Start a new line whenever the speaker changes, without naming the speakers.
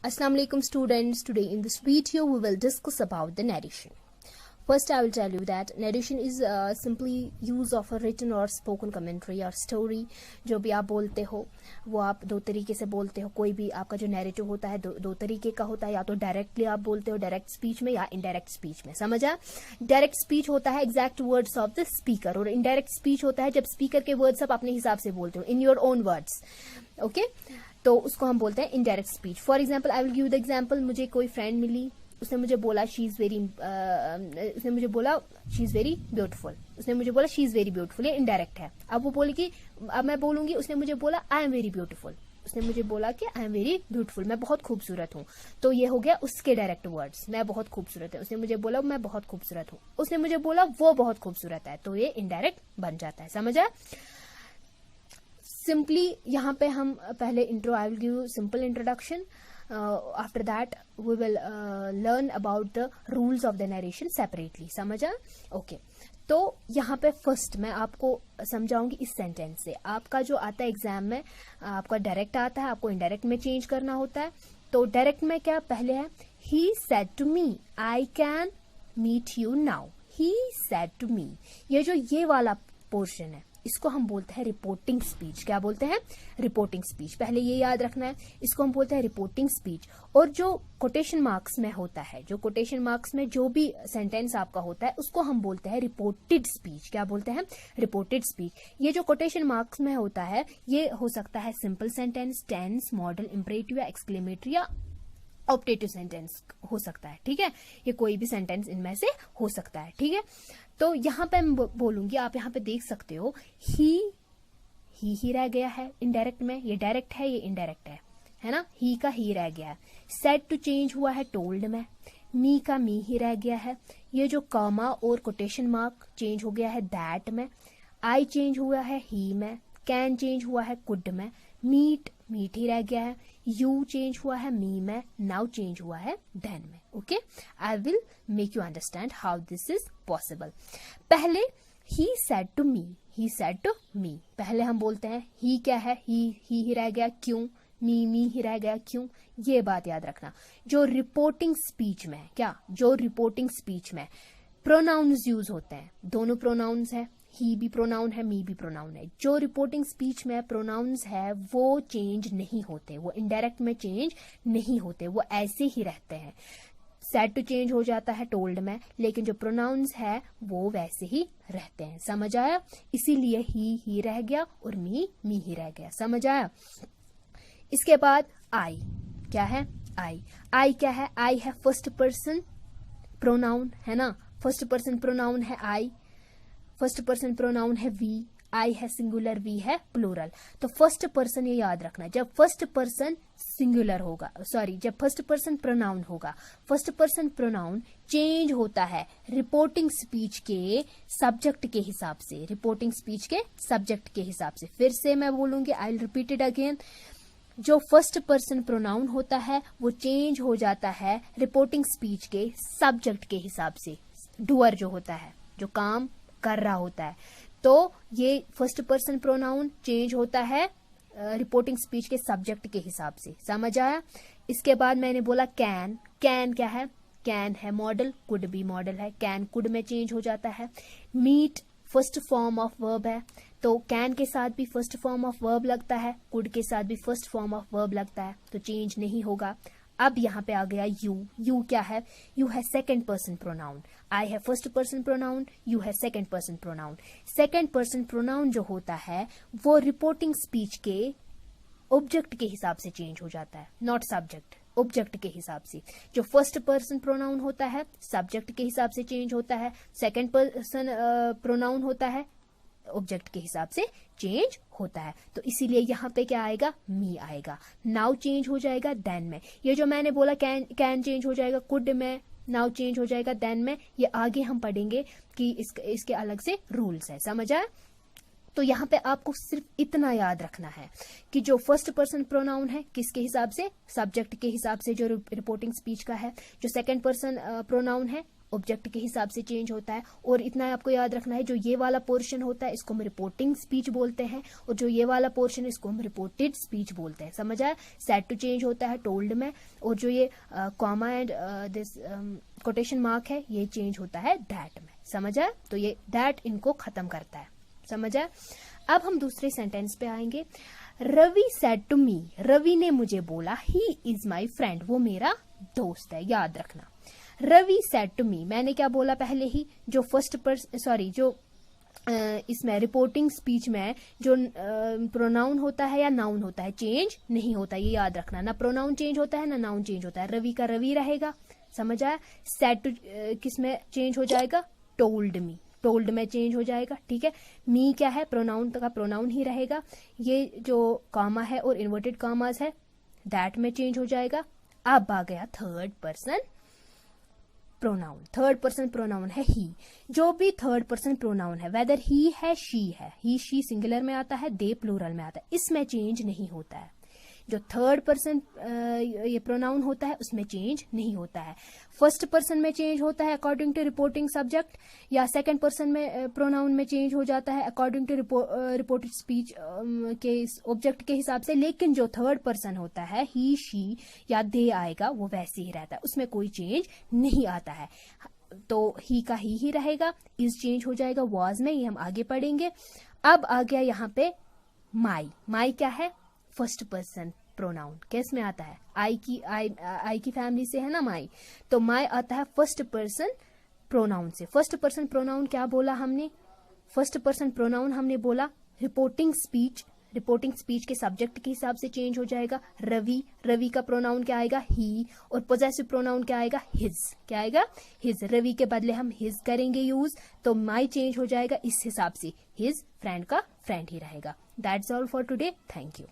Assalamu alaikum students. Today in this video we will discuss about the narration. First I will tell you that narration is simply use of a written or spoken commentary or story. जो भी आप बोलते हो वो आप दो तरीके से बोलते हो. कोई भी आपका जो नैरेटिव होता है दो तरीके का होता है. या तो डायरेक्टली आप बोलते हो डायरेक्ट स्पीच में या इनडायरेक्ट स्पीच में. समझा? डायरेक्ट स्पीच होता है exact words of the speaker और इनडायरेक्ट स्पीच होता है जब स्पीकर के वर्ड्स आप अपने हिसाब से बोलते हो in your own words. Okay, तो उसको हम बोलते हैं indirect speech. For example I will give the example. मुझे कोई फ्रेंड मिली, उसने मुझे बोला शी इज वेरी ब्यूटीफुल. उसने मुझे बोला शी इज वेरी ब्यूटीफुल. ये इनडायरेक्ट है. अब वो बोली कि अब मैं बोलूंगी उसने मुझे बोला आई एम वेरी ब्यूटीफुल. उसने मुझे बोला कि आई एम वेरी ब्यूटीफुल, मैं बहुत खूबसूरत हूँ. तो ये हो गया उसके डायरेक्ट वर्ड्स. मैं बहुत खूबसूरत है. उसने मुझे बोला मैं बहुत खूबसूरत हूँ. उसने मुझे बोला वो बहुत खूबसूरत है. तो ये इनडायरेक्ट बन जाता है. समझा? सिंपली यहाँ पे हम पहले intro, I will give simple introduction. After that we will learn about the rules of the narration separately. समझा? ओके, तो यहाँ पे फर्स्ट मैं आपको समझाऊंगी इस सेंटेंस से. आपका जो आता है एग्जाम में, आपका डायरेक्ट आता है, आपको इनडायरेक्ट में चेंज करना होता है. तो डायरेक्ट में क्या पहले है, he said to me I can meet you now. He said to me. ये वाला पोर्शन है, इसको हम बोलते हैं रिपोर्टिंग स्पीच. क्या बोलते हैं? Reporting speech. पहले ये याद रखना है, इसको हम बोलते हैं रिपोर्टिंग स्पीच. और जो कोटेशन मार्क्स में होता है, जो कोटेशन मार्क्स में जो भी सेंटेंस आपका होता है उसको हम बोलते हैं रिपोर्टेड स्पीच. क्या बोलते हैं? Reported speech. ये जो कोटेशन मार्क्स में होता है ये हो सकता है simple sentence, tense, modal, imperative या एक्सक्लेमेटरी या ऑप्टेटिव सेंटेंस हो सकता है. ठीक है, ये कोई भी सेंटेंस इनमें से हो सकता है. ठीक है, तो यहाँ पे मैं बोलूंगी, आप यहाँ पे देख सकते हो ही रह गया है इनडायरेक्ट में. ये डायरेक्ट है, ये इनडायरेक्ट है ना. ही का ही रह गया है. सेड टू चेंज हुआ है टोल्ड में. मी का मी ही रह गया है. ये जो कॉमा और कोटेशन मार्क चेंज हो गया है दैट में. आई चेंज हुआ है ही में. कैन चेंज हुआ है कुड में. मीट ही रह गया है. यू चेंज हुआ है मी में. नाउ चेंज हुआ है देन में. Okay, I will make you understand how this is possible. पहले ही said to me. He said to me पहले हम बोलते हैं. ही क्या है? ही रह गया. क्यों? मी ही रह गया. क्यों? ये बात याद रखना. जो रिपोर्टिंग स्पीच में जो रिपोर्टिंग स्पीच में प्रोनाउंस यूज होते हैं, दोनों प्रोनाउंस है. ही भी प्रोनाउन है, मी भी प्रोनाउन है. जो रिपोर्टिंग स्पीच में प्रोनाउंस है वो चेंज नहीं होते, वो इनडायरेक्ट में चेंज नहीं होते, वो ऐसे ही रहते हैं. सेड टू चेंज हो जाता है टोल्ड में, लेकिन जो प्रोनाउंस है वो वैसे ही रहते हैं. समझ आया? इसीलिए ही रह गया और मी ही रह गया. समझ आया? इसके बाद आई. क्या है? आई क्या है? आई है फर्स्ट पर्सन प्रोनाउन, है ना. फर्स्ट पर्सन प्रोनाउन है आई. फर्स्ट पर्सन प्रोनाउन है वी. आई है सिंगुलर, वी है प्लूरल. तो फर्स्ट पर्सन ये याद रखना, जब फर्स्ट पर्सन सिंगुलर होगा, जब फर्स्ट पर्सन प्रोनाउन होगा, फर्स्ट पर्सन प्रोनाउन चेंज होता है रिपोर्टिंग स्पीच के सब्जेक्ट के हिसाब से. रिपोर्टिंग स्पीच के सब्जेक्ट के हिसाब से. फिर से मैं बोलूंगी, I will repeat it again. जो फर्स्ट पर्सन प्रोनाउन होता है वो चेंज हो जाता है रिपोर्टिंग स्पीच के सब्जेक्ट के हिसाब से. डूअर जो होता है, जो काम कर रहा होता है, तो ये फर्स्ट पर्सन प्रोनाउन चेंज होता है रिपोर्टिंग स्पीच के सब्जेक्ट के हिसाब से. समझ आया? इसके बाद मैंने बोला कैन. कैन क्या है? कैन है मॉडल, कुड भी मॉडल है. कैन कुड में चेंज हो जाता है. Meet first form of verb है, तो कैन के साथ भी फर्स्ट फॉर्म ऑफ वर्ब लगता है, कुड के साथ भी फर्स्ट फॉर्म ऑफ वर्ब लगता है, तो चेंज नहीं होगा. अब यहाँ पे आ गया यू क्या है? यू है सेकंड पर्सन प्रोनाउन. आई है फर्स्ट पर्सन प्रोनाउन, यू है second person pronoun. Second person pronoun जो होता है वो रिपोर्टिंग स्पीच के ऑब्जेक्ट के हिसाब से चेंज हो जाता है, नॉट सब्जेक्ट. ऑब्जेक्ट के हिसाब से. जो फर्स्ट पर्सन प्रोनाउन होता है सब्जेक्ट के हिसाब से चेंज होता है. सेकंड पर्सन प्रोनाउन होता है ऑब्जेक्ट के हिसाब से चेंज होता है. तो इसीलिए यहाँ पे क्या आएगा? मी आएगा. नाउ चेंज हो जाएगा देन में. ये जो मैंने बोला कैन चेंज हो जाएगा कुड में, नाउ चेंज हो जाएगा देन में. ये आगे हम पढ़ेंगे कि इसके अलग से रूल्स है. समझ आया? तो यहाँ पे आपको सिर्फ इतना याद रखना है कि जो फर्स्ट पर्सन प्रोनाउन है किसके हिसाब से? सब्जेक्ट के हिसाब से जो रिपोर्टिंग स्पीच का है. जो सेकंड पर्सन प्रोनाउन है ऑब्जेक्ट के हिसाब से चेंज होता है। और इतना आपको याद रखना है, जो ये वाला पोर्शन होता है इसको हम रिपोर्टिंग स्पीच बोलते हैं, और जो ये वाला पोर्शन है इसको हम रिपोर्टेड स्पीच बोलते हैं। समझ आया? सेड टू चेंज होता है टोल्ड में, और जो ये comma and this quotation mark है ये चेंज होता है दैट में। समझ आया? तो ये दैट इनको खत्म करता है। समझ आया? अब हम दूसरे सेंटेंस पे आएंगे। Ravi said to me, Ravi ने मुझे बोला, ही इज माई फ्रेंड, वो मेरा दोस्त है। याद रखना, रवि सेड टू मी, मैंने क्या बोला पहले ही, जो फर्स्ट जो इसमें रिपोर्टिंग स्पीच में जो प्रोनाउन होता है या नाउन होता है चेंज नहीं होता, ये याद रखना। ना प्रोनाउन चेंज होता है ना नाउन चेंज होता है। रवि का रवि रहेगा। समझ आया? सेड टू किस में चेंज हो जाएगा? टोल्ड मी, टोल्ड में चेंज हो जाएगा। ठीक है? मी क्या है? प्रोनाउन का प्रोनाउन ही रहेगा। ये जो कॉमा है और इन्वर्टेड कॉमास है दैट में चेंज हो जाएगा। अब आ गया third person pronoun. Third person pronoun है ही। जो भी थर्ड पर्सन प्रोनाउन है, वेदर ही है शी है, ही शी सिंगुलर में आता है, दे प्लूरल में आता है, इसमें चेंज नहीं होता है। जो थर्ड पर्सन ये प्रोनाउन होता है उसमें चेंज नहीं होता है। फर्स्ट पर्सन में चेंज होता है अकॉर्डिंग टू रिपोर्टिंग सब्जेक्ट, या सेकंड पर्सन में प्रोनाउन में चेंज हो जाता है अकॉर्डिंग टू रिपोर्टेड स्पीच के ऑब्जेक्ट के हिसाब से। लेकिन जो थर्ड पर्सन होता है ही शी या दे आएगा वो वैसे ही रहता है, उसमें कोई चेंज नहीं आता है। तो ही का ही रहेगा, इज चेंज हो जाएगा वाज में, ये हम आगे पढ़ेंगे। अब आ गया यहाँ पे माई। माई क्या है? First person pronoun. किस में आता है? आई की फैमिली से है ना माई, तो माई आता है फर्स्ट पर्सन प्रोनाउन से। फर्स्ट पर्सन प्रोनाउन क्या बोला हमने? फर्स्ट पर्सन प्रोनाउन हमने बोला रिपोर्टिंग स्पीच, रिपोर्टिंग स्पीच के सब्जेक्ट के हिसाब से चेंज हो जाएगा। रवि, रवि का प्रोनाउन क्या आएगा? ही, और पोजेसिव प्रोनाउन क्या आएगा? हिज। क्या आएगा? हिज। रवि के बदले हम हिज करेंगे यूज, तो माई चेंज हो जाएगा इस हिसाब से, हिज फ्रेंड का फ्रेंड ही रहेगा। That's all for today. Thank you.